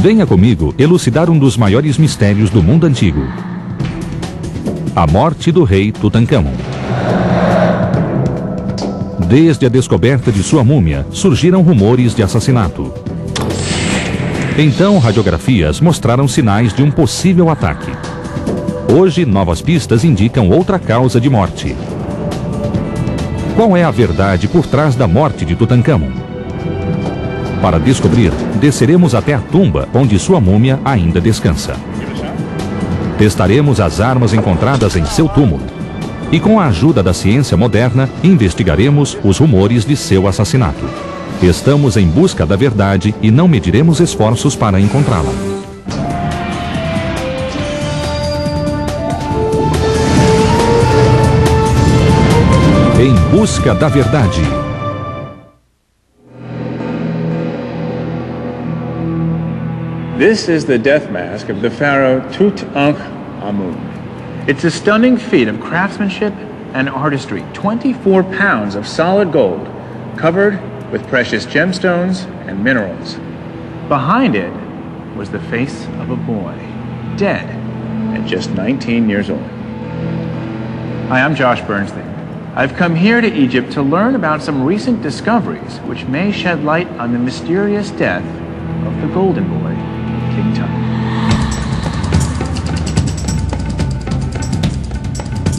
Venha comigo elucidar um dos maiores mistérios do mundo antigo: a morte do rei Tutancâmon. Desde a descoberta de sua múmia, surgiram rumores de assassinato. Então, radiografias mostraram sinais de um possível ataque. Hoje, novas pistas indicam outra causa de morte. Qual é a verdade por trás da morte de Tutancâmon? Para descobrir, desceremos até a tumba onde sua múmia ainda descansa. Testaremos as armas encontradas em seu túmulo. E com a ajuda da ciência moderna, investigaremos os rumores de seu assassinato. Estamos em busca da verdade e não mediremos esforços para encontrá-la. Em busca da verdade. This is the death mask of the pharaoh Tutankhamun. It's a stunning feat of craftsmanship and artistry. 24 pounds of solid gold, covered with precious gemstones and minerals. Behind it was the face of a boy, dead at just 19 years old. Hi, I'm Josh Bernstein. I've come here to Egypt to learn about some recent discoveries which may shed light on the mysterious death of the golden boy, King Tut.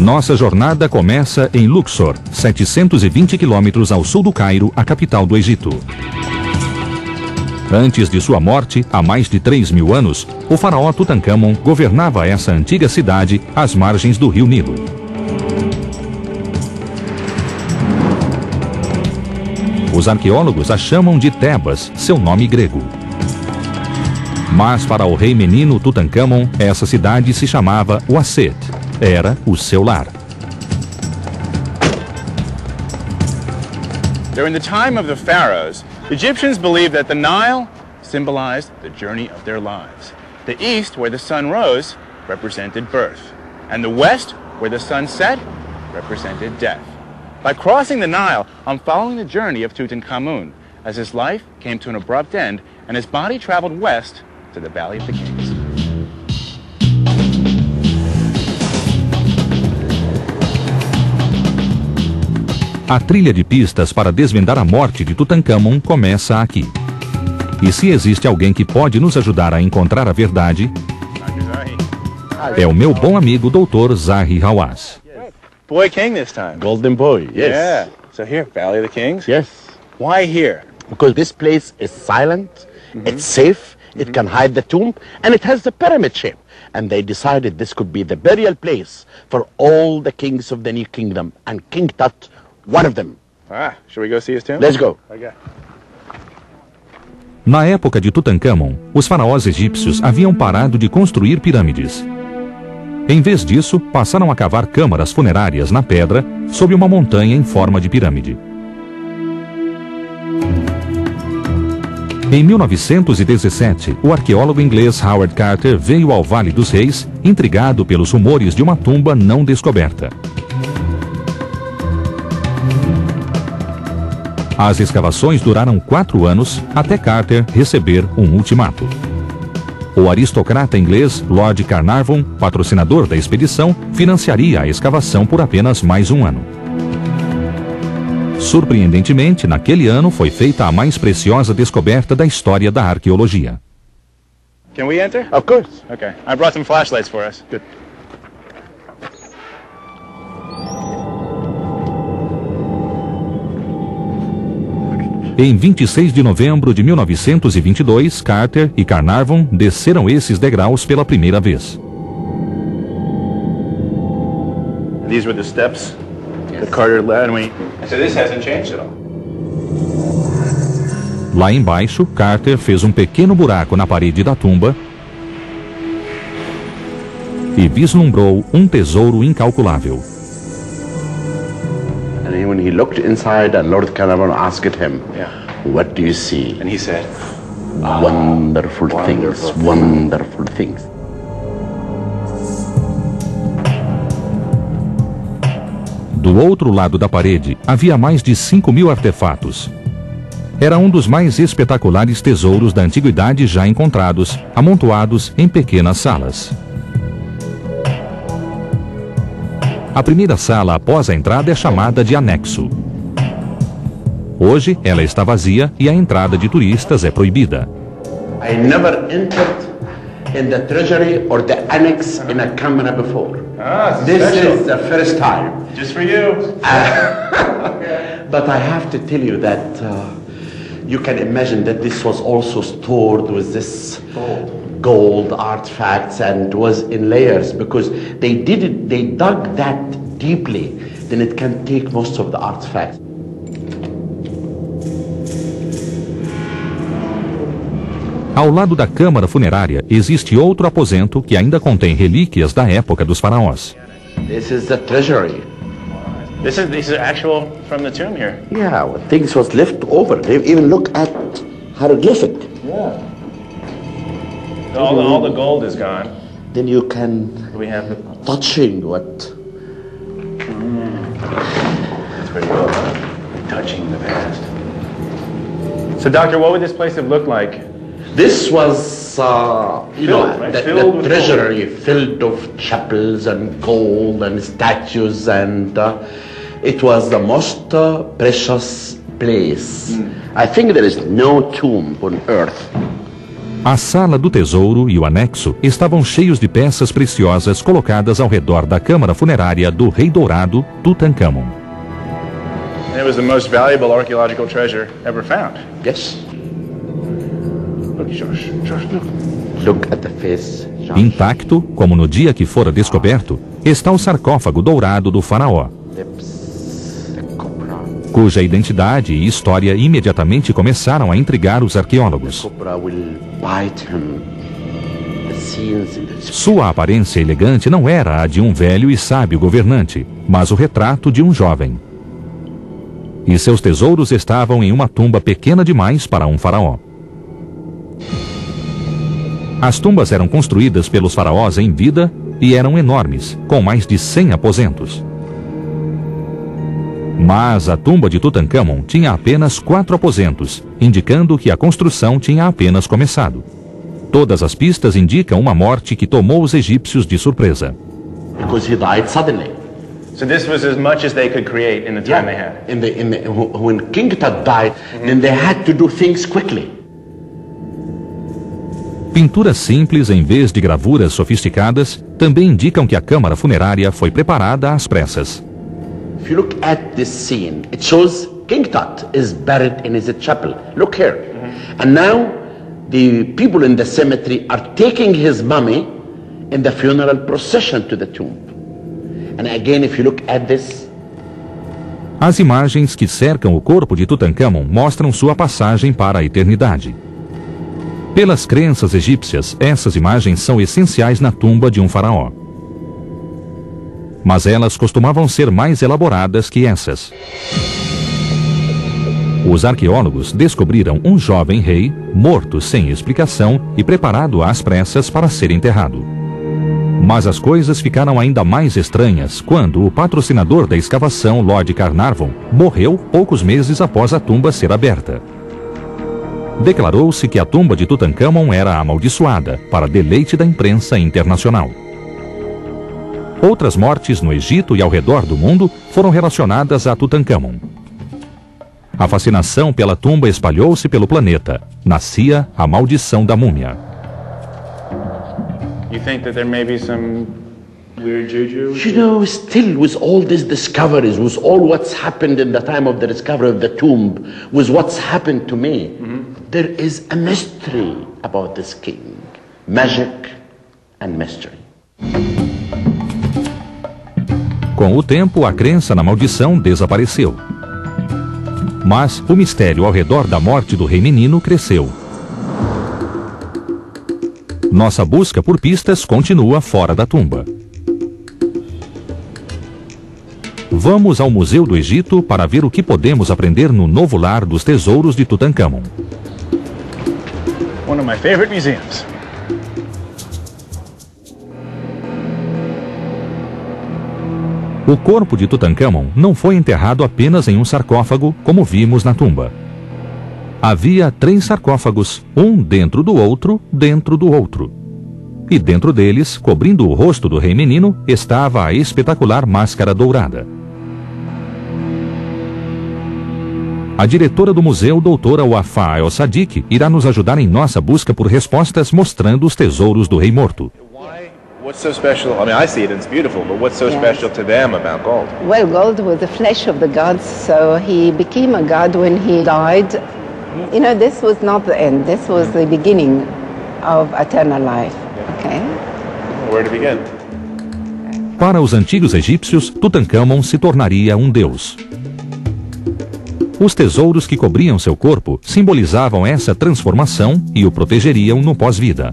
Nossa jornada começa em Luxor, 720 quilômetros ao sul do Cairo, a capital do Egito. Antes de sua morte, há mais de 3.000 anos, o faraó Tutancâmon governava essa antiga cidade às margens do rio Nilo. Os arqueólogos a chamam de Tebas, seu nome grego. Mas para o rei menino Tutancâmon, essa cidade se chamava Waset. Era o seu lar. During the time of the pharaohs, Egyptians believed that the Nile symbolized the journey of their lives. The east, where the sun rose, represented birth. And the west, where the sun set, represented death. By crossing the Nile, I'm following the journey of Tutankhamun, as his life came to an abrupt end and his body traveled west to the Valley of the Kings. A trilha de pistas para desvendar a morte de Tutancâmon começa aqui. E se existe alguém que pode nos ajudar a encontrar a verdade, é o meu bom amigo Dr. Zahi Hawass. Boy King this time. Golden Boy, yes. Yeah. So here, Valley of the Kings? Yes. Why here? Because this place is silent, it's safe, it can hide the tomb, and it has the pyramid shape. And they decided this could be the burial place for all the kings of the New Kingdom, and King Tut, one of them. Ah, should we go see his tomb? Let's go. Okay. Na época de Tutancâmon, os faraós egípcios haviam parado de construir pirâmides. Em vez disso, passaram a cavar câmaras funerárias na pedra sob uma montanha em forma de pirâmide. Em 1917, o arqueólogo inglês Howard Carter veio ao Vale dos Reis, intrigado pelos rumores de uma tumba não descoberta. As escavações duraram 4 anos até Carter receber um ultimato. O aristocrata inglês Lord Carnarvon, patrocinador da expedição, financiaria a escavação por apenas mais um ano. Surpreendentemente, naquele ano foi feita a mais preciosa descoberta da história da arqueologia. Can we enter? Of course. Okay. I brought some flashlights for us. Good. Em 26 de novembro de 1922, Carter e Carnarvon desceram esses degraus pela primeira vez. These were the steps that Carter led, and so this hasn't changed at all. Lá embaixo, Carter fez um pequeno buraco na parede da tumba e vislumbrou um tesouro incalculável. And when he looked inside, and Lord Carnarvon asked him, "What do you see?" And he said, Wonderful things, wonderful things. Do outro lado da parede, havia mais de 5.000 artefatos. Era um dos mais espetaculares tesouros da antiguidade já encontrados, amontoados em pequenas salas. A primeira sala após a entrada é chamada de anexo. Hoje, ela está vazia e a entrada de turistas é proibida. I never entered in the treasury or the annex in a camera before. This is the first time. Just for you. But I have to tell you that you can imagine that this was also stored with this gold artifacts and was in layers because they dug that deeply, then it can take most of the artifacts. Ao lado da câmara funerária existe outro aposento que ainda contém relíquias da época dos faraós. This is the treasury. This is actual from the tomb here. Yeah, well, things was left over. They even look at hieroglyphic. Yeah. All the gold is gone. Then you can We have the... touching what. That's pretty cool, huh? Touching the past. So, Doctor, what would this place have looked like? This was, you know, right? the Filled with treasury filled of chapels and gold and statues, and it was the most precious place. I think there is no tomb on earth. A sala do tesouro e o anexo estavam cheios de peças preciosas colocadas ao redor da câmara funerária do rei dourado Tutankhamon. And it was the most valuable archaeological treasure ever found. Yes. Look, Josh, look. Look at the face. Josh. Intacto, como no dia que fora descoberto, está o sarcófago dourado do faraó, Lips, the cobra. cuja identidade e história imediatamente começaram a intrigar os arqueólogos. Cobra will bite him. The scenes in the... Sua aparência elegante não era a de um velho e sábio governante, mas o retrato de um jovem. E seus tesouros estavam em uma tumba pequena demais para um faraó. As tumbas eram construídas pelos faraós em vida e eram enormes, com mais de 100 aposentos. Mas a tumba de Tutankhamon tinha apenas 4 aposentos, indicando que a construção tinha apenas começado. Todas as pistas indicam uma morte que tomou os egípcios de surpresa. Because he died suddenly. So this was as much as they could create in the time they had. When King Tut died, then they had to do things quickly. Pinturas simples em vez de gravuras sofisticadas também indicam que a câmara funerária foi preparada às pressas. If you look at this scene, it shows King Tut is buried in his chapel. Look here. And now the people in the cemetery are taking his mummy in the funeral procession to the tomb. And again, if you look at this, As imagens que cercam o corpo de Tutankhamon mostram sua passagem para a eternidade. Pelas crenças egípcias, essas imagens são essenciais na tumba de um faraó. Mas elas costumavam ser mais elaboradas que essas. Os arqueólogos descobriram um jovem rei, morto sem explicação e preparado às pressas para ser enterrado. Mas as coisas ficaram ainda mais estranhas quando o patrocinador da escavação, Lord Carnarvon, morreu poucos meses após a tumba ser aberta. Declarou-se que a tumba de Tutankhamon era amaldiçoada, para deleite da imprensa internacional. Outras mortes no Egito e ao redor do mundo foram relacionadas a Tutankhamon. A fascinação pela tumba espalhou-se pelo planeta. Nascia a maldição da múmia. You think that there may be some weird juju? you know, still with all these discoveries, with all what's happened in the time of the discovery of the tomb, with what's happened to me, there is a mystery about this king. Magic and mystery. Com o tempo, a crença na maldição desapareceu. Mas o mistério ao redor da morte do rei menino cresceu. Nossa busca por pistas continua fora da tumba. Vamos ao Museu do Egito para ver o que podemos aprender no novo lar dos tesouros de Tutankhamon. One of my favorite museums. O corpo de Tutankhamon não foi enterrado apenas em um sarcófago, como vimos na tumba. Havia 3 sarcófagos, um dentro do outro, E dentro deles, cobrindo o rosto do rei menino, estava a espetacular máscara dourada. A diretora do museu, doutora Wafa El-Sadiq, irá nos ajudar em nossa busca por respostas mostrando os tesouros do rei morto. What's so special? I mean, I see it and it's beautiful, but what's so special to them about gold? Well, gold was the flesh of the gods, so he became a god when he died. You know, this was not the end. This was the beginning of eternal life. Okay? Where to begin? Para os antigos egípcios, Tutancâmon se tornaria um deus. Os tesouros que cobriam seu corpo simbolizavam essa transformação e o protegeriam no pós-vida.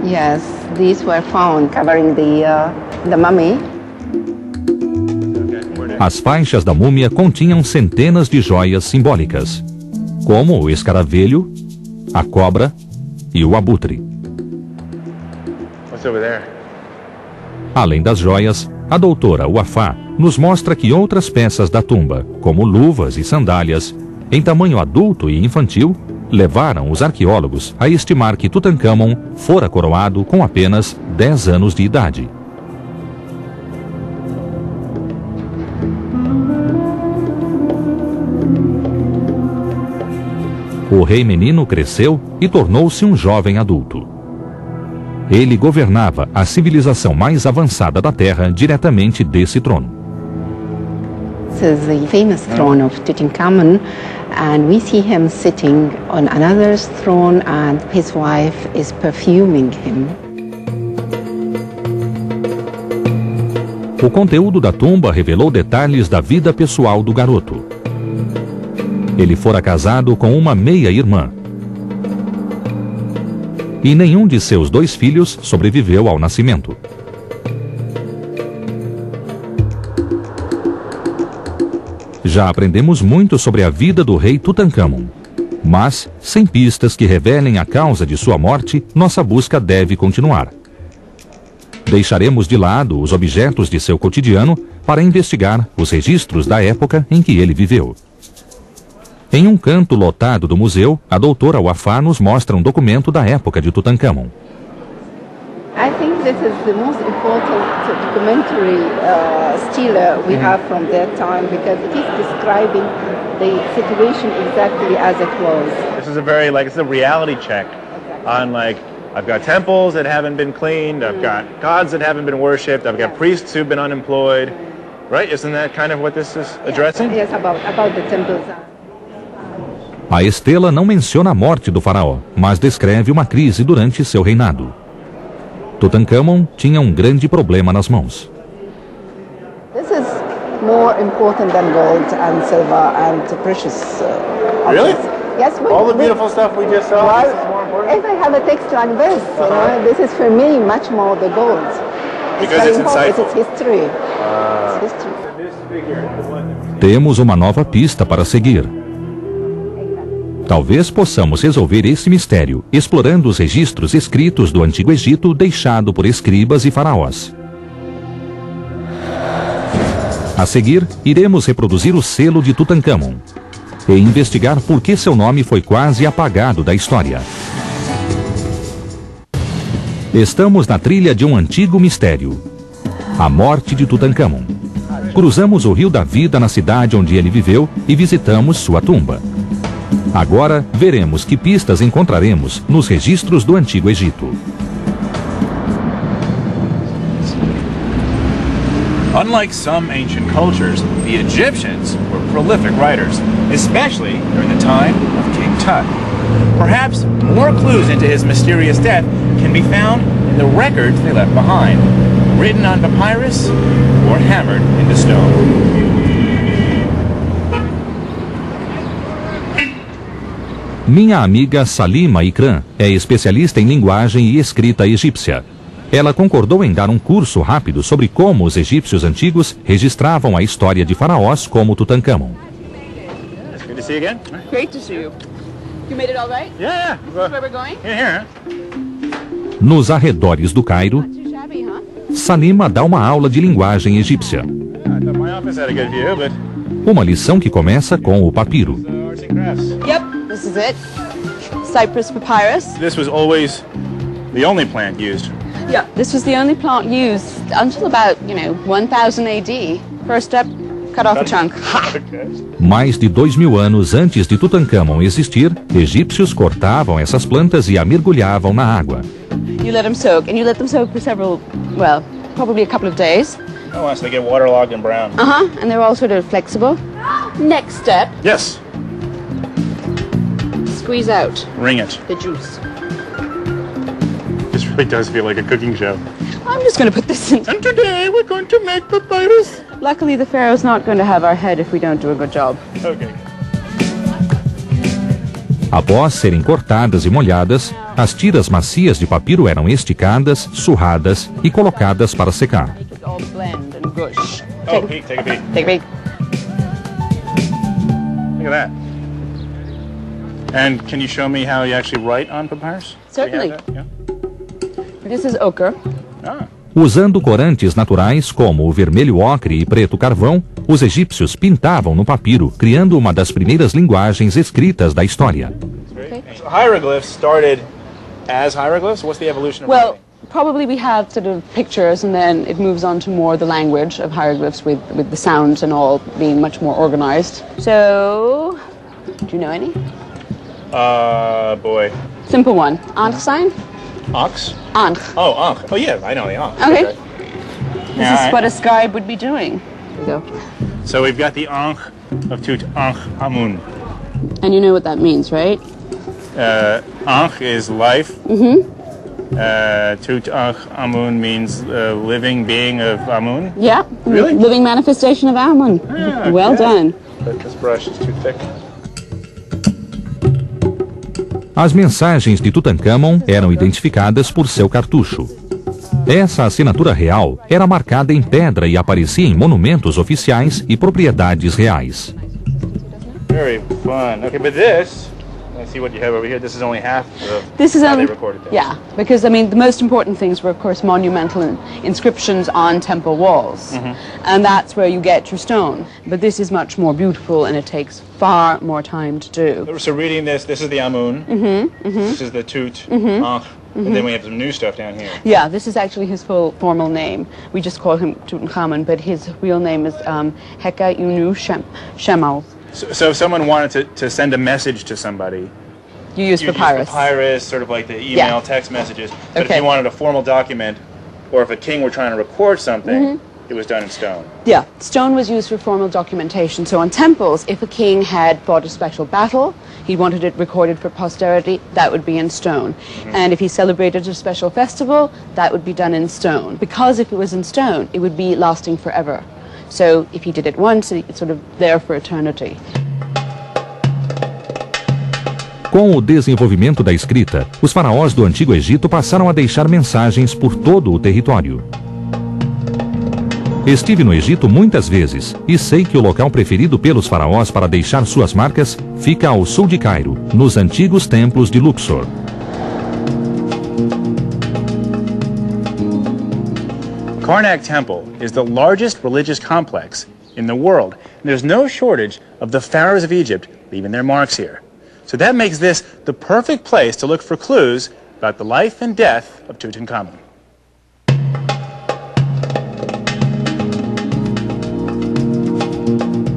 Yes, these were found covering the mummy. As faixas da múmia continham centenas de joias simbólicas, como o escaravelho, a cobra e o abutre. What's over there? Além das joias, a doutora Wafa nos mostra que outras peças da tumba, como luvas e sandálias, em tamanho adulto e infantil, levaram os arqueólogos a estimar que Tutancâmon fora coroado com apenas 10 anos de idade. O rei menino cresceu e tornou-se um jovem adulto. Ele governava a civilização mais avançada da Terra diretamente desse trono. This is the famous throne of Tutankhamun, and we see him sitting on another throne, and his wife is perfuming him. O conteúdo da tumba revelou detalhes da vida pessoal do garoto. Ele fora casado com uma meia-irmã. E nenhum de seus 2 filhos sobreviveu ao nascimento. Já aprendemos muito sobre a vida do rei Tutancâmon, mas, sem pistas que revelem a causa de sua morte, nossa busca deve continuar. Deixaremos de lado os objetos de seu cotidiano para investigar os registros da época em que ele viveu. Em um canto lotado do museu, a doutora Wafa nos mostra um documento da época de Tutancâmon. I think this is the most important documentary stele we have from that time, because it is describing the situation exactly as it was. This is a very, it's a reality check on, I've got temples that haven't been cleaned, I've got gods that haven't been worshipped, I've got priests who've been unemployed, right? Isn't that kind of what this is addressing? Yes, about the temples. A estela não menciona a morte do faraó, mas descreve uma crise durante seu reinado. Tutancâmon tinha um grande problema nas mãos. This is more important than gold and silver and precious Really? objects. Yes, All the beautiful stuff we just saw, Well, this is more important? if I have a text like this, you know, this is for me much more the gold. Because very it's important. insightful. It's history. It's history. This figure, the one Temos uma nova pista para seguir. Talvez possamos resolver esse mistério, explorando os registros escritos do Antigo Egito deixado por escribas e faraós. A seguir, iremos reproduzir o selo de Tutancâmon e investigar por que seu nome foi quase apagado da história. Estamos na trilha de um antigo mistério: a morte de Tutancâmon. Cruzamos o Rio da Vida na cidade onde ele viveu e visitamos sua tumba. Agora, veremos que pistas encontraremos nos registros do Antigo Egito. Unlike some ancient cultures, the Egyptians were prolific writers, especially during the time of King Tut. Perhaps more clues into his mysterious death can be found in the records they left behind, written on papyrus or hammered into stone. Minha amiga Salima Ikram é especialista em linguagem e escrita egípcia. Ela concordou em dar um curso rápido sobre como os egípcios antigos registravam a história de faraós como Tutancâmon. It's good to see you again. Great to see you. You made it all right? Yeah. This is where we're going? Here. Nos arredores do Cairo, Not too shabby, huh? Salima dá uma aula de linguagem egípcia. Yeah, I thought my office had a good view, but Uma lição que começa com o papiro. Arts and crafts. Yep, this is it. Cypress papyrus. This was always the only plant used. Yeah, this was the only plant used until about, 1000 AD. First step, cut off a chunk. Mais de 2000 anos antes de Tutancâmon existir, egípcios cortavam essas plantas e a mergulhavam na água. You let them soak, and you let them soak for probably a couple of days. Oh, so they get waterlogged and brown. And they're all sort of flexible. Next step, Yes. squeeze out Ring it. the juice. This really does feel like a cooking show. I'm just going to put this in. And today we're going to make papyrus. Luckily, the pharaoh's not going to have our head if we don't do a good job. Okay. Após serem cortadas e molhadas, as tiras macias de papiro eram esticadas, surradas e colocadas para secar. Make it all blend and gush. Oh, peek, take a peek. Take a peek. Look at that. And can you show me how you actually write on papyrus? Do we have Certainly. that? Yeah. This is ochre. Ah. Usando corantes naturais como o vermelho ocre e preto carvão, os egípcios pintavam no papiro, criando uma das primeiras linguagens escritas da história. So hieroglyphs started as hieroglyphs? What's the evolution of Well, writing? probably we have sort of pictures, and then it moves on to more the language of hieroglyphs with the sounds and all being much more organized. So, do you know any? Boy. Simple one. Ankh sign? Ox? Ankh. Oh, Ankh. Oh, yeah, I know the Ankh. Okay. This Yeah, is what a scribe would be doing. There you go. So we've got the Ankh of Tutankhamun. And you know what that means, right? Ankh is life. Tutankhamun means living being of Amun. Yeah. Really? Living manifestation of Amun. Ah, Well okay. done. But this brush is too thick. As mensagens de Tutancâmon eram identificadas por seu cartucho. Essa assinatura real era marcada em pedra e aparecia em monumentos oficiais e propriedades reais. Very fun. Okay, but this, let's see what you have over here. This is only half of This is how they recorded this. yeah, because the most important things were, of course, monumental inscriptions on temple walls, and that's where you get your stone. But this is much more beautiful, and it takes far more time to do. So reading this is the Amun. This is the Tut, Ankh, and then we have some new stuff down here. Yeah, this is actually his full formal name. We just call him Tutankhamun, but his real name is Heka Unu Shemau. So if someone wanted to send a message to somebody, You use you'd papyrus. use papyrus, sort of like the email, Yeah. text messages. But if Okay. you wanted a formal document, or if a king were trying to record something, it was done in stone. Yeah, stone was used for formal documentation. So on temples, if a king had fought a special battle, he wanted it recorded for posterity, that would be in stone. And if he celebrated a special festival, that would be done in stone. Because if it was in stone, it would be lasting forever. So if he did it once, it's sort of there for eternity. Com o desenvolvimento da escrita, os faraós do Antigo Egito passaram a deixar mensagens por todo o território. Estive no Egito muitas vezes e sei que o local preferido pelos faraós para deixar suas marcas fica ao sul de Cairo, nos antigos templos de Luxor. Karnak Temple is the largest religious complex in the world, and there's no shortage of the pharaohs of Egypt leaving their marks here. So that makes this the perfect place to look for clues about the life and death of Tutankhamun.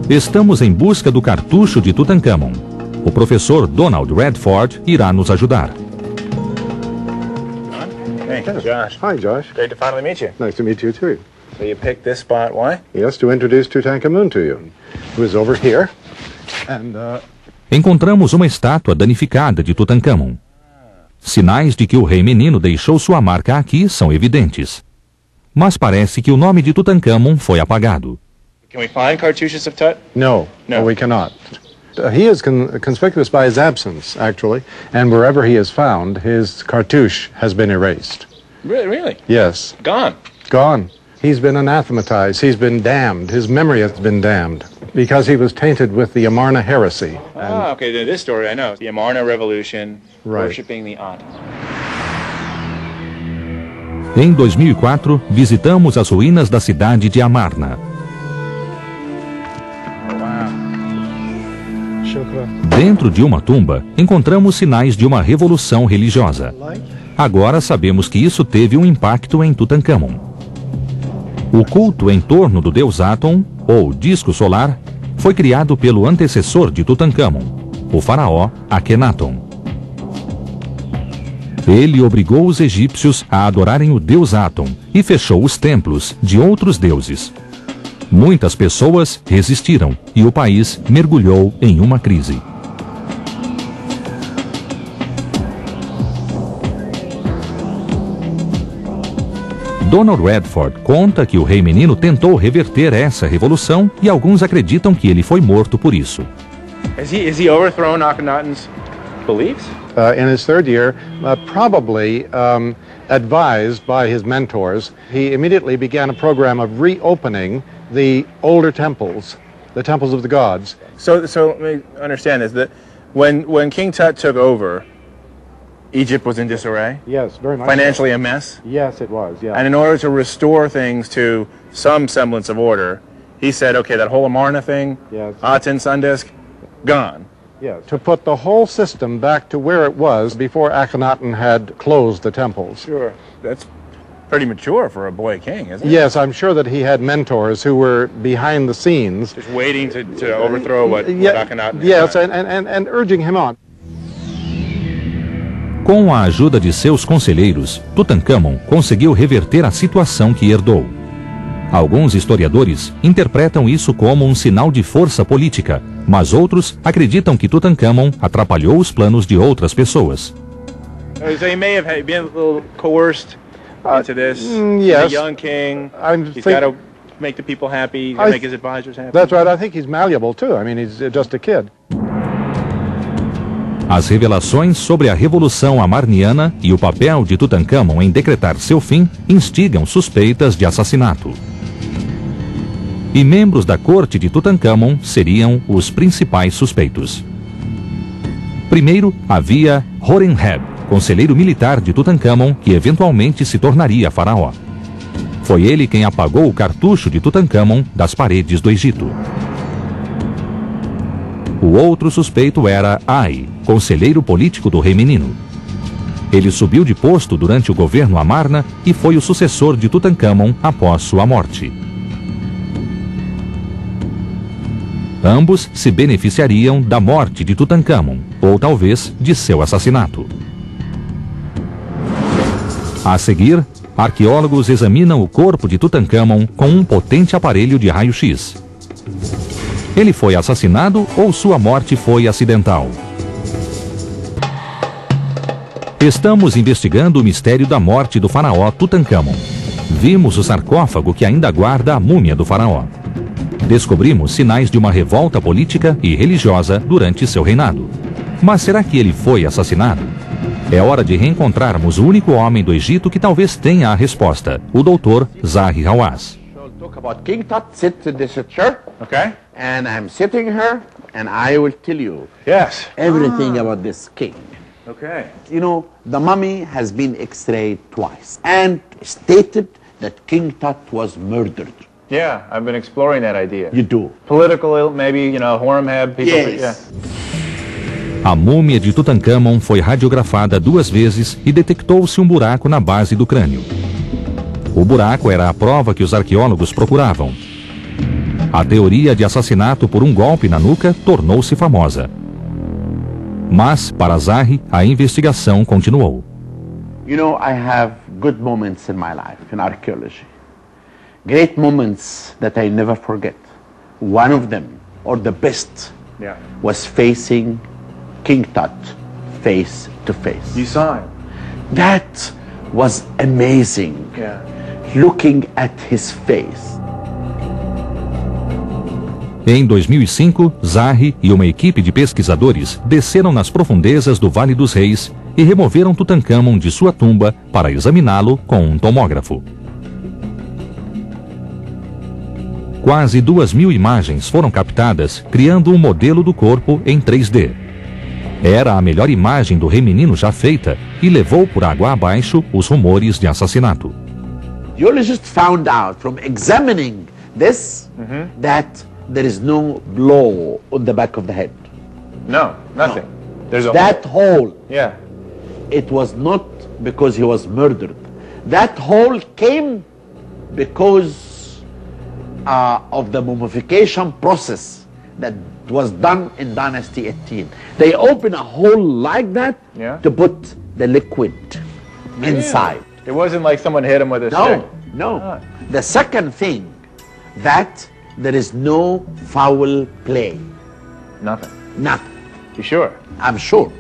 Estamos em busca do cartucho de Tutancâmon. O professor Donald Redford irá nos ajudar. Hey, Josh. Hi, Josh. Great to finally meet you. Nice to meet you, too. So you picked this spot, why? Yes, to introduce Tutankhamun to you, who is over here. And, Encontramos uma estátua danificada de Tutancâmon. Sinais de que o rei menino deixou sua marca aqui são evidentes. Mas parece que o nome de Tutancâmon foi apagado. Can we find cartouches of Tut? no, No. we cannot. He is conspicuous by his absence, actually, and wherever he is found, his cartouche has been erased. Really? Yes, Gone. gone. He's been anathematized. He's been damned. His memory has been damned because he was tainted with the Amarna heresy. Ah, okay, this story I know. The Amarna Revolution, Right. worshipping the Ankh. Em 2004, visitamos as ruínas da cidade de Amarna. Oh, wow. Dentro de uma tumba, encontramos sinais de uma revolução religiosa. Agora sabemos que isso teve um impacto em Tutankhamon. O culto em torno do deus Aton, ou disco solar, foi criado pelo antecessor de Tutankhamon, o faraó Akhenaton. Ele obrigou os egípcios a adorarem o deus Aton e fechou os templos de outros deuses. Muitas pessoas resistiram e o país mergulhou em uma crise. Donald Redford conta que o Rei Menino tentou reverter essa revolução e alguns acreditam que ele foi morto por isso. Has he overthrown Akhenaten's beliefs? In his third year, probably advised by his mentors, he immediately began a program of reopening the older temples, the temples of the gods. So let me understand this, that when King Tut took over, Egypt was in disarray? Yes, very much. Financially a mess? Yes, it was, yeah. And in order to restore things to some semblance of order, he said, okay, that whole Amarna thing, Yes. Aten, Sundisk, gone. Yeah, to put the whole system back to where it was before Akhenaten had closed the temples. Sure. That's pretty mature for a boy king, isn't it? Yes, I'm sure that he had mentors who were behind the scenes. Just waiting to overthrow what Akhenaten had Yes, done. and urging him on. Com a ajuda de seus conselheiros, Tutankhamon conseguiu reverter a situação que herdou. Alguns historiadores interpretam isso como um sinal de força política, mas outros acreditam que Tutankhamon atrapalhou os planos de outras pessoas. So he may have been a little coerced into this. Yes. He's a young king. He's think- got to make the people happy. He's got to make his advisors happy. That's right, I think he's malleable too. I mean, he's just a kid. As revelações sobre a Revolução Amarniana e o papel de Tutankhamon em decretar seu fim instigam suspeitas de assassinato. E membros da corte de Tutankhamon seriam os principais suspeitos. Primeiro, havia Horemheb, conselheiro militar de Tutankhamon, que eventualmente se tornaria faraó. Foi ele quem apagou o cartucho de Tutankhamon das paredes do Egito. O outro suspeito era Ai, conselheiro político do Rei Menino. Ele subiu de posto durante o governo Amarna e foi o sucessor de Tutankhamon após sua morte. Ambos se beneficiariam da morte de Tutankhamon, ou talvez de seu assassinato. A seguir, arqueólogos examinam o corpo de Tutankhamon com um potente aparelho de raio-x. Ele foi assassinado ou sua morte foi acidental? Estamos investigando o mistério da morte do faraó Tutankhamon. Vimos o sarcófago que ainda guarda a múmia do faraó. Descobrimos sinais de uma revolta política e religiosa durante seu reinado. Mas será que ele foi assassinado? É hora de reencontrarmos o único homem do Egito que talvez tenha a resposta, o Dr. Zahi Hawass. We'll talk about King Tut. Sit in this chair, Okay? and I'm sitting here, and I will tell you Yes. everything about this king. Okay. You know, the mummy has been x-rayed twice and stated that King Tut was murdered. Yeah, I've been exploring that idea. You do? Political, maybe, Horemheb, people. Yes. Yeah. A múmia de Tutankhamon foi radiografada 2 vezes e detectou-se um buraco na base do crânio. O buraco era a prova que os arqueólogos procuravam. A teoria de assassinato por um golpe na nuca tornou-se famosa. Mas, para Zahi, a investigação continuou. You know, I have good moments in my life in archaeology. Great moments that I never forget. One of them, or the best, Yeah. was facing King Tut face to face. You saw him. That was amazing. Yeah. Looking at his face. Em 2005, Zahi e uma equipe de pesquisadores desceram nas profundezas do Vale dos Reis e removeram Tutankhamon de sua tumba para examiná-lo com um tomógrafo. Quase 2.000 imagens foram captadas, criando um modelo do corpo em 3D. Era a melhor imagem do Rei Menino já feita e levou por água abaixo os rumores de assassinato. Geologists found out from examining this that there is no blow on the back of the head. No, nothing. There's a That hole, Yeah. it was not because he was murdered. That hole came because of the mummification process that was done in Dynasty 18. They open a hole like that to put the liquid inside. It wasn't like someone hit him with a stick. No. The second thing, that there is no foul play. Nothing. Nothing. You sure? I'm sure.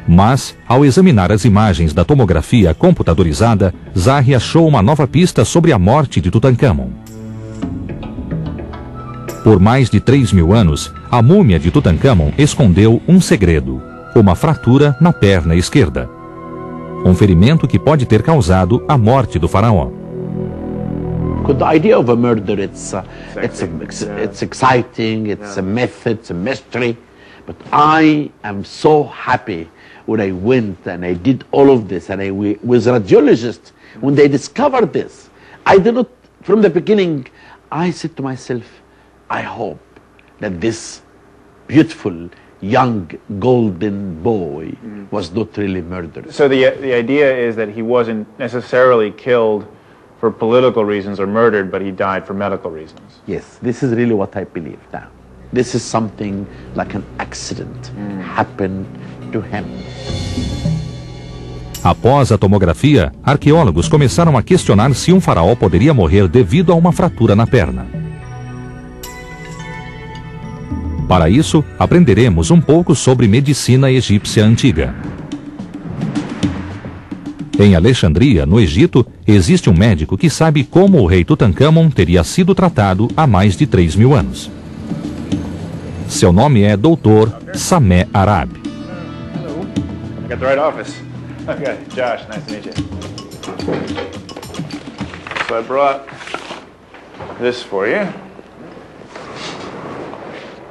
Mas, ao examinar as imagens da tomografia computadorizada, Zahi achou uma nova pista sobre a morte de Tutankhamon. Por mais de 3.000 anos, a múmia de Tutankhamon escondeu um segredo: uma fratura na perna esquerda. Um ferimento que pode ter causado a morte do faraó. The idea of a murder, it's exciting, it's a myth, it's a mystery. But I am so happy when I went and I did all of this, and I was a radiologist when they discovered this. I did not, from the beginning, I said to myself, I hope that this beautiful young golden boy was not really murdered. So the idea is that he wasn't necessarily killed for political reasons or murdered, but he died for medical reasons. Yes, this is really what I believe now. This is something like an accident happened to him. Após a tomografia, arqueólogos começaram a questionar se um faraó poderia morrer devido a uma fratura na perna. Para isso, aprenderemos um pouco sobre medicina egípcia antiga. Em Alexandria, no Egito, existe um médico que sabe como o rei Tutankhamon teria sido tratado há mais de 3.000 anos. Seu nome é Dr. Sameh Arab. Hello. I got the right office. Okay, Josh, nice to meet you. So I brought this for you.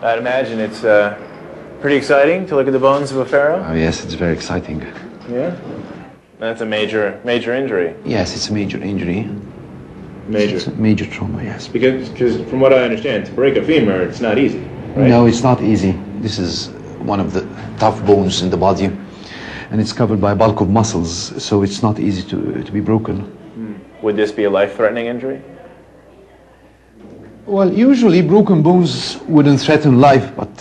I'd imagine it's pretty exciting to look at the bones of a pharaoh. Oh yes, it's very exciting. Yeah. That's a major injury. Yes, it's a major injury. Major. It's a major trauma, yes. Because from what I understand, to break a femur, it's not easy, right? No, it's not easy. This is one of the tough bones in the body, and it's covered by a bulk of muscles, so it's not easy to be broken. Would this be a life-threatening injury? Well, usually broken bones wouldn't threaten life, but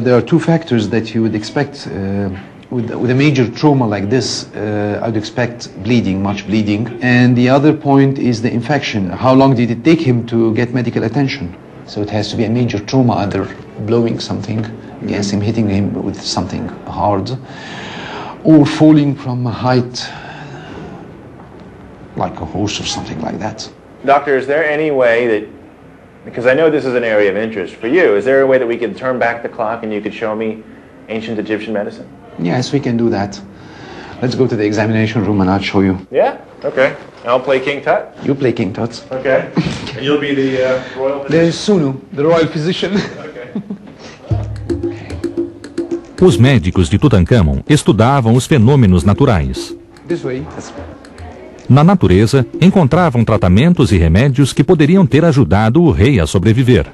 there are two factors that you would expect with a major trauma like this. I would expect bleeding, much bleeding, and the other point is the infection. How long did it take him to get medical attention? So it has to be a major trauma, either blowing something against him, hitting him with something hard, or falling from a height like a horse or something like that. Doctor, is there any way that, because I know this is an area of interest for you, is there a way that we could turn back the clock and you could show me ancient Egyptian medicine? Yes, we can do that. Let's go to the examination room and I'll show you. Yeah? Okay. And I'll play King Tut? You play King Tut. Okay. And you'll be the royal physician? There's Sunu, the royal physician. Okay. Os médicos de Tutankhamon estudavam os fenômenos naturais. This way. Na natureza, encontravam tratamentos e remédios que poderiam ter ajudado o rei a sobreviver.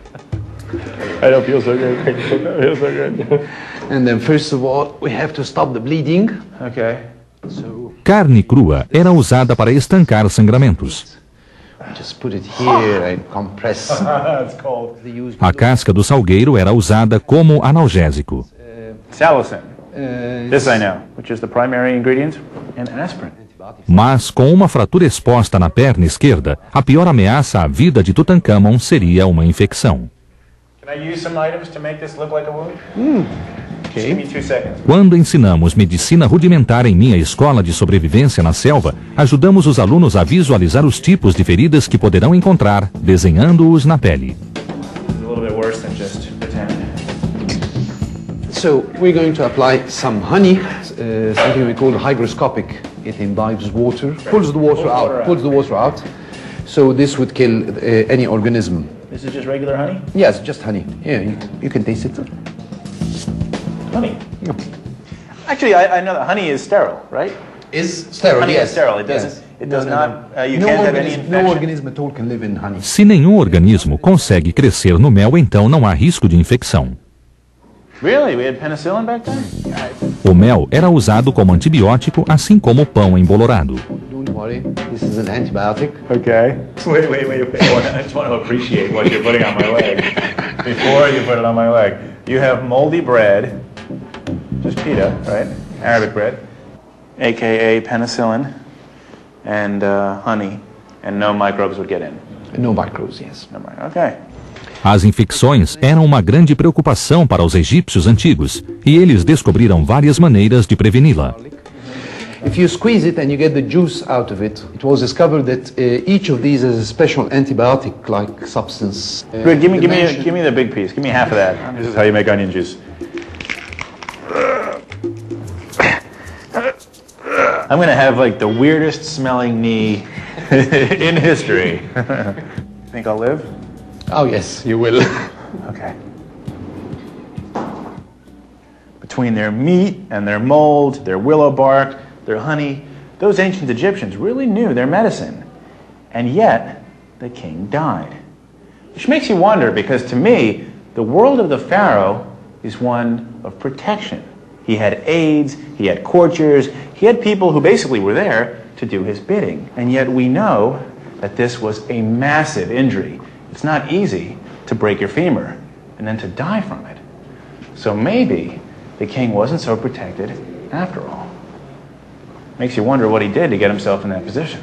I don't feel so good. I feel so good. And then first of all, we have to stop the bleeding. Okay. So Carne crua era usada para estancar sangramentos. just put it here and compress. That's cold. A casca do salgueiro era usada como analgésico. Salicin. This I know, which is the primary ingredient, and aspirin. Mas, com uma fratura exposta na perna esquerda, a pior ameaça à vida de Tutankhamon seria uma infecção. Can I use some items to make this look like a wound? Just give me 2 seconds. Quando ensinamos medicina rudimentar em minha escola de sobrevivência na selva, ajudamos os alunos a visualizar os tipos de feridas que poderão encontrar, desenhando-os na pele. It's a little bit worse than just pretend. So we're going to apply some honey, something we call hygroscopic. It imbibes water, pulls the water out. So this would kill any organism. This is just regular honey? Yes, just honey. Yeah, you can taste it. Honey? Actually, I know that honey is sterile, right? Is sterile, Honey yes. is sterile. It doesn't. Yes. It does No, not. no. You No can't have any organism, infection. no organism at all can live in honey. Se nenhum organismo consegue crescer no mel, então não há risco de infecção. Really? We had penicillin back then? O mel era usado como antibiótico, assim como o pão embolorado. Don't worry, this is an antibiotic. Okay. Wait. I just want to appreciate what you're putting on my leg before you put it on my leg. You have moldy bread, just pita, right? Arabic bread, aka penicillin, and honey, and no microbes would get in. No microbes, yes. No okay. As infecções eram uma grande preocupação para os egípcios antigos, e eles descobriram várias maneiras de preveni-la. If you squeeze it and you get the juice out of it, it was discovered that each of these has a special antibiotic-like substance. Good, give me the big piece. Give me half of that. This is how you make onion juice. I'm gonna have like the weirdest smelling knee in history. Think I'll live? Oh yes, you will. Okay. Between their meat and their mold, their willow bark, their honey, those ancient Egyptians really knew their medicine. And yet, the king died. Which makes you wonder, because to me, the world of the pharaoh is one of protection. He had aides, he had courtiers, he had people who basically were there to do his bidding. And yet we know that this was a massive injury. It's not easy to break your femur and then to die from it. So maybe the king wasn't so protected after all. Makes you wonder what he did to get himself in that position.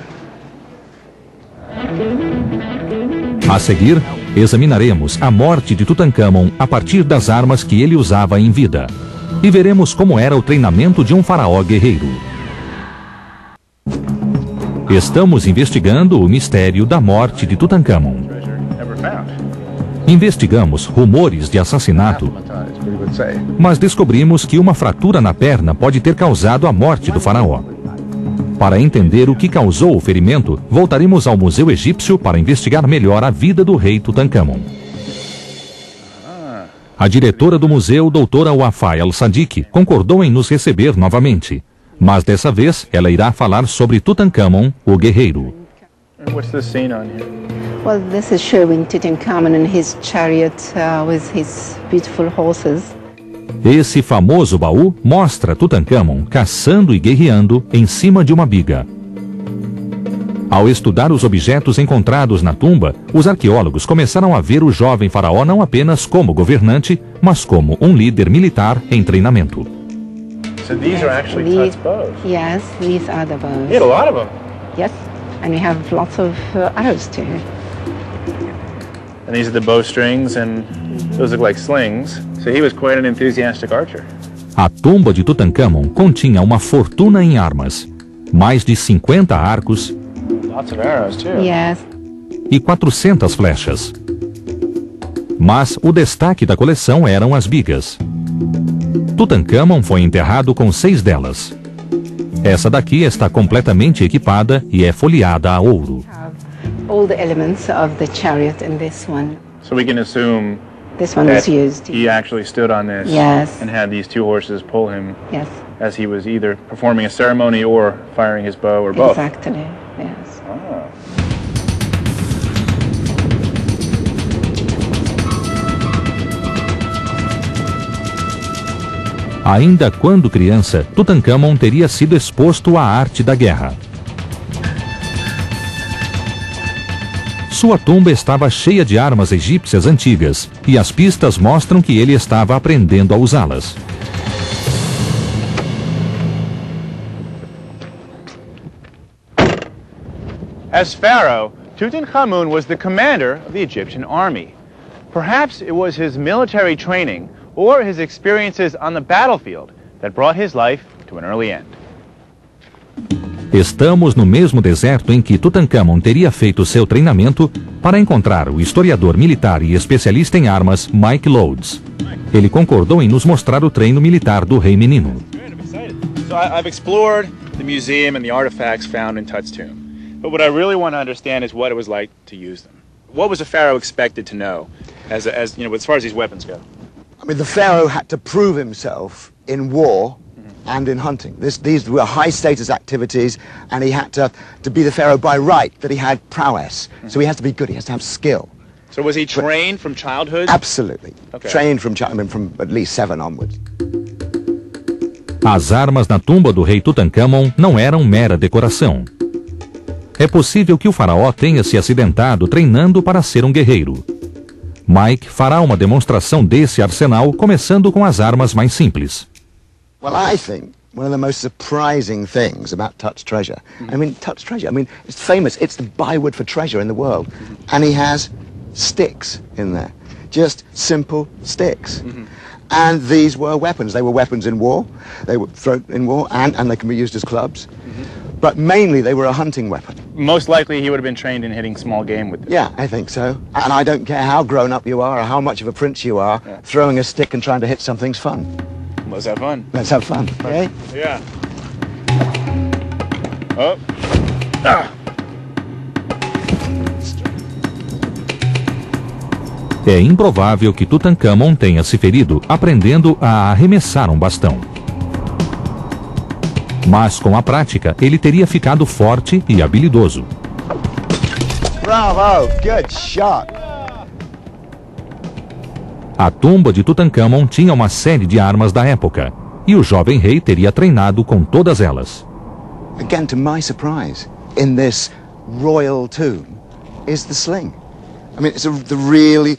A seguir, examinaremos a morte de Tutancâmon a partir das armas que ele usava em vida. E veremos como era o treinamento de um faraó guerreiro. Estamos investigando o mistério da morte de Tutancâmon. Investigamos rumores de assassinato, mas descobrimos que uma fratura na perna pode ter causado a morte do faraó. Para entender o que causou o ferimento, voltaremos ao Museu Egípcio para investigar melhor a vida do rei Tutancâmon. A diretora do museu, doutora Wafa El-Sadiq, concordou em nos receber novamente. Mas dessa vez, ela irá falar sobre Tutancâmon, o guerreiro. What's this scene on here? Well, this is showing Tutankhamun and his chariot with his beautiful horses. Esse famoso baú mostra Tutancâmon caçando e guerreando em cima de uma biga. Ao estudar os objetos encontrados na tumba, os arqueólogos começaram a ver o jovem faraó não apenas como governante, mas como um líder militar em treinamento. So these are actually Tut's bows. Yes, these are the bows. He had a lot of them. Yes, and we have lots of arrows too. And these are the bowstrings, and those look like slings. So he was quite an enthusiastic archer. A tumba de Tutancâmon continha uma fortuna em armas, mais de 50 arcos, Lots of arrows too. Yes. e 400 flechas. Mas o destaque da coleção eram as bigas. Tutancâmon foi enterrado com 6 delas. Essa daqui está completamente equipada e é folheada a ouro. All the elements of the chariot in this one. So we can assume This one that was used. he actually stood on this Yes. and had these 2 horses pull him Yes, as he was either performing a ceremony or firing his bow or both. exactly. Yes. Ainda quando criança, Tutancâmon teria sido exposto à arte da guerra. Sua tumba estava cheia de armas egípcias antigas, e as pistas mostram que ele estava aprendendo a usá-las. As pharaoh, Tutankhamun was the commander of the Egyptian army. Perhaps it was his military training or his experiences on the battlefield that brought his life to an early end. Estamos no mesmo deserto em que Tutancâmon teria feito seu treinamento para encontrar o historiador militar e especialista em armas Mike Loades. Ele concordou em nos mostrar o treino militar do rei menino. So I've explored the museum and the artifacts found in Tut's tomb. But what I really want to understand is what it was like to use them. What was a pharaoh expected to know as you know, as far as these weapons go? I mean, the pharaoh had to prove himself in war and in hunting. These were high-status activities, and he had to be the pharaoh by right, that he had prowess. So he has to be good, he has to have skill. So was he trained from childhood? Absolutely. Okay. Trained from from at least 7 onwards. As armas na tumba do rei Tutankhamon não eram mera decoração. É possível que o faraó tenha se acidentado treinando para ser um guerreiro. Mike fará uma demonstração desse arsenal, começando com as armas mais simples. Well, I think one of the most surprising things about Tut's treasure, Tut's treasure, it's famous, it's the byword for treasure in the world. And he has sticks in there, just simple sticks. And these were weapons. They were weapons in war, they were thrown in war, and they can be used as clubs. But mainly they were a hunting weapon. Most likely he would have been trained in hitting small game with this. Yeah, I think so. And I don't care how grown up you are or how much of a prince you are, throwing a stick and trying to hit something's fun. Let's have fun. Let's have fun, okay? Yeah. Oh. Ah. É improvável que Tutankhamon tenha se ferido aprendendo a arremessar um bastão. Mas com a prática, ele teria ficado forte e habilidoso. Bravo, good shot. A tumba de Tutankhamon tinha uma série de armas da época, e o jovem rei teria treinado com todas elas. Again, to my surprise, in this royal tomb is the sling. It's the really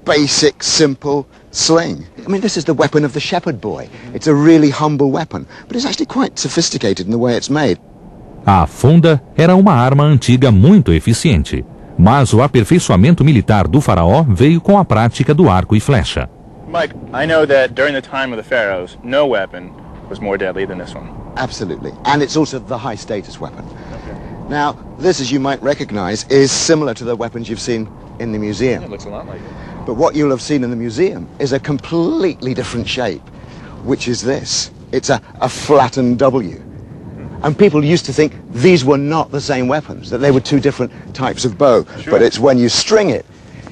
basic, simple sling. This is the weapon of the shepherd boy. It's a really humble weapon, but it's actually quite sophisticated in the way it's made. A funda era uma arma antiga muito eficiente, mas o aperfeiçoamento militar do faraó veio com a prática do arco e flecha. Mike, I know that during the time of the pharaohs, no weapon was more deadly than this one. Absolutely, and it's also the high status weapon. Now, this, as you might recognize, is similar to the weapons you've seen in the museum. It looks a lot like it. But what you'll have seen in the museum is a completely different shape, which is this. It's a flattened W. And people used to think these were not the same weapons, that they were two different types of bow. Sure. But it's when you string it,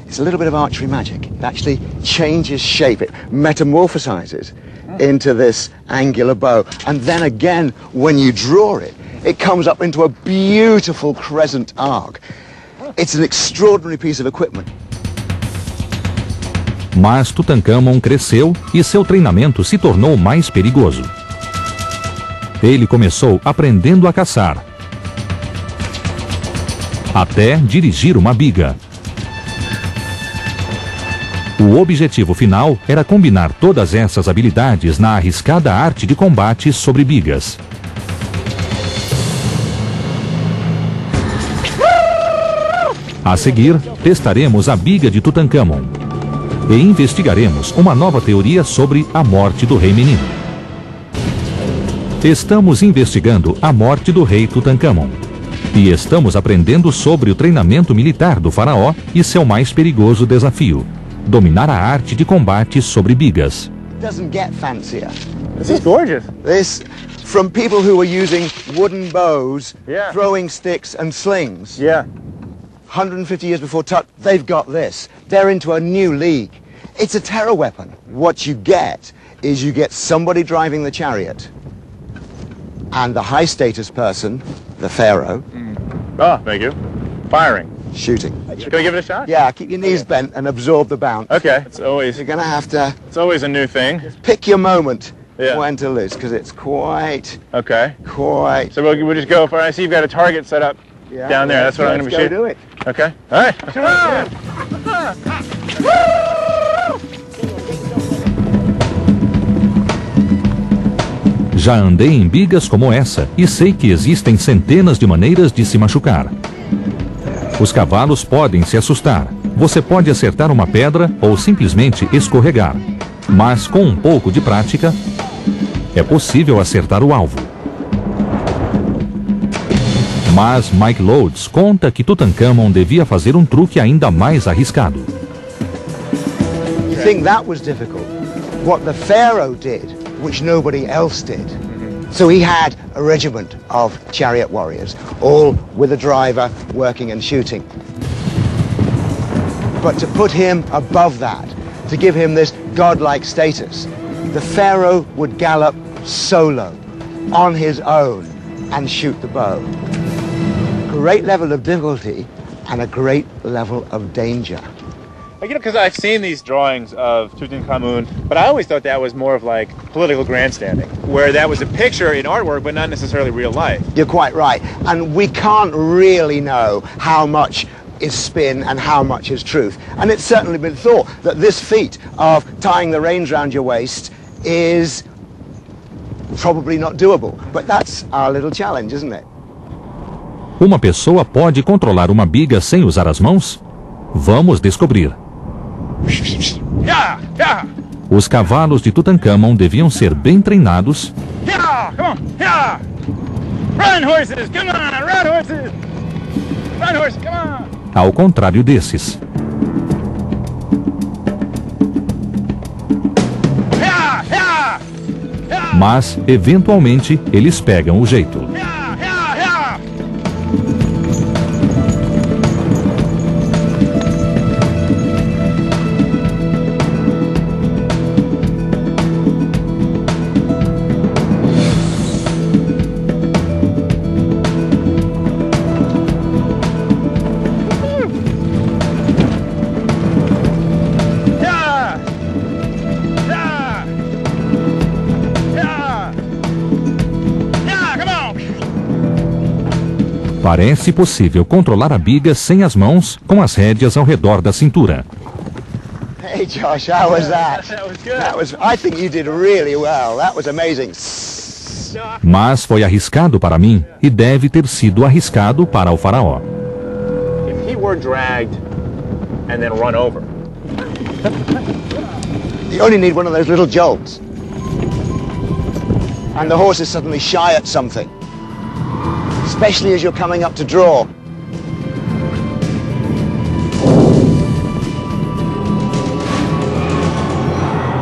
it's a little bit of archery magic. It actually changes shape. It metamorphosizes into this angular bow. And then again, when you draw it, it comes up into a beautiful crescent arc. It's an extraordinary piece of equipment. Mas Tutankhamon cresceu e seu treinamento se tornou mais perigoso. Ele começou aprendendo a caçar, até dirigir uma biga. O objetivo final era combinar todas essas habilidades na arriscada arte de combate sobre bigas. A seguir, testaremos a biga de Tutankhamon e investigaremos uma nova teoria sobre a morte do rei menino. Estamos investigando a morte do rei Tutankhamon e estamos aprendendo sobre o treinamento militar do faraó e seu mais perigoso desafio: dominar a arte de combate sobre bigas. It doesn't get fancier. This is gorgeous. This, from people who were using wooden bows, Yeah. throwing sticks and slings. Yeah. 150 years before Tut, they've got this. They're into a new league. It's a terror weapon. What you get is you get somebody driving the chariot and the high status person, the pharaoh, Oh, thank you. Firing. shooting. Can I give it a shot? Yeah, keep your knees bent and absorb the bounce. Okay. You're gonna have to It's always a new thing. pick your moment Yeah. when to lose, because it's quite. So we'll just go for it. I see you've got a target set up Yeah, down there. That's what I'm going to be let's go shooting. do it. Okay. All right. Já andei em bigas como essa e sei que existem centenas de maneiras de se machucar. Os cavalos podem se assustar. Você pode acertar uma pedra ou simplesmente escorregar. Mas com um pouco de prática, é possível acertar o alvo. Mas Mike Loades conta que Tutankhamon devia fazer um truque ainda mais arriscado. You think that was difficult? What the pharaoh did, which nobody else did. So he had a regiment of chariot warriors, all with a driver working and shooting. But to put him above that, to give him this godlike status, the pharaoh would gallop solo, on his own, and shoot the bow. Great level of difficulty and a great level of danger. Like, you know, because I've seen these drawings of Tutankhamun, but I always thought that was more of like political grandstanding, where that was a picture in artwork, but not necessarily real life. You're quite right. And we can't really know how much is spin and how much is truth. And it's certainly been thought that this feat of tying the reins around your waist is probably not doable. But that's our little challenge, isn't it? Uma pessoa pode controlar uma biga sem usar as mãos? Vamos descobrir. Os cavalos de Tutankhamon deviam ser bem treinados. Ao contrário desses. Mas, eventualmente, eles pegam o jeito. Parece possível controlar a biga sem as mãos, com as rédeas ao redor da cintura. Hey Josh, how was that? That was I think you did really well. That was amazing. Mas foi arriscado para mim e deve ter sido arriscado para o faraó. If he were dragged and then run over. You only need one of those little jolts. And the horse is suddenly shy at something. Especially as you're coming up to draw.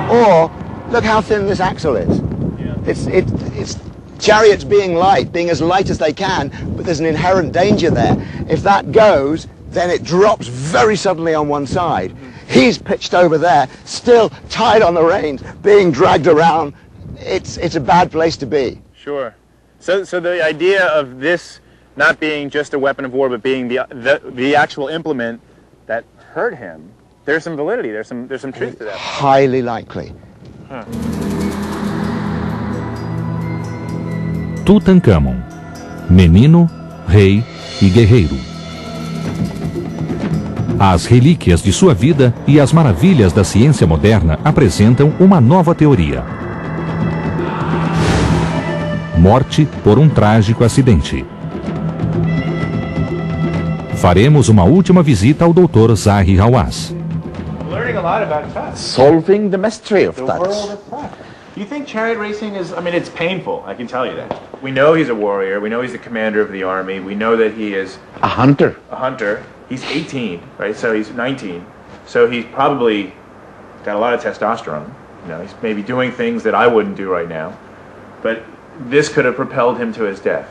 Or, look how thin this axle is. Yeah. It's chariots being light, being as light as they can, but there's an inherent danger there. If that goes, then it drops very suddenly on one side. He's pitched over there, still tied on the reins, being dragged around. It's a bad place to be. Sure. So the idea of this not being just a weapon of war, but being the actual implement that hurt him, there's some validity, there's some truth to that. Highly likely. Huh. Tutankhamon, menino, rei e guerreiro. As relíquias de sua vida e as maravilhas da ciência moderna apresentam uma nova teoria. Morte por um trágico acidente. Faremos uma última visita ao Dr. Zahi Hawass. Learning a lot about Tut. Solving the mystery of The world Tut. of Tut. You think chariot racing is, I mean, it's painful, I can tell you that. We know he's a warrior, we know he's the commander of the army, we know that he is A hunter. a hunter. He's 18, right? So he's 19. So he's probably got a lot of testosterone. You know, he's maybe doing things that I wouldn't do right now. But this could have propelled him to his death.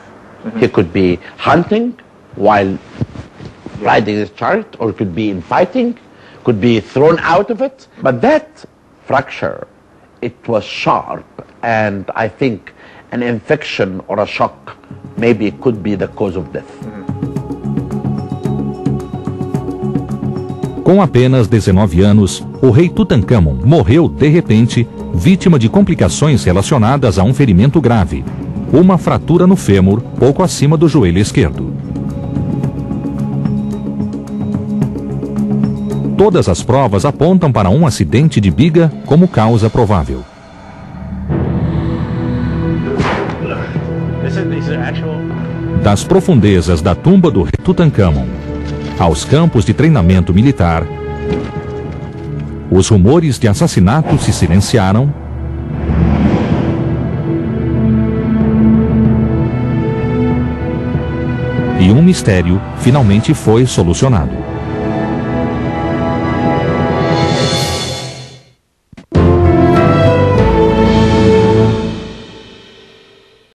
He could be hunting while riding his chariot, or could be in fighting, could be thrown out of it. But that fracture, it was sharp, and I think an infection or a shock maybe could be the cause of death. Com apenas 19 anos, o rei Tutankhamon morreu de repente, vítima de complicações relacionadas a um ferimento grave, uma fratura no fêmur pouco acima do joelho esquerdo. Todas as provas apontam para um acidente de biga como causa provável. Das profundezas da tumba do rei Tutankhamon aos campos de treinamento militar, os rumores de assassinato se silenciaram e um mistério finalmente foi solucionado.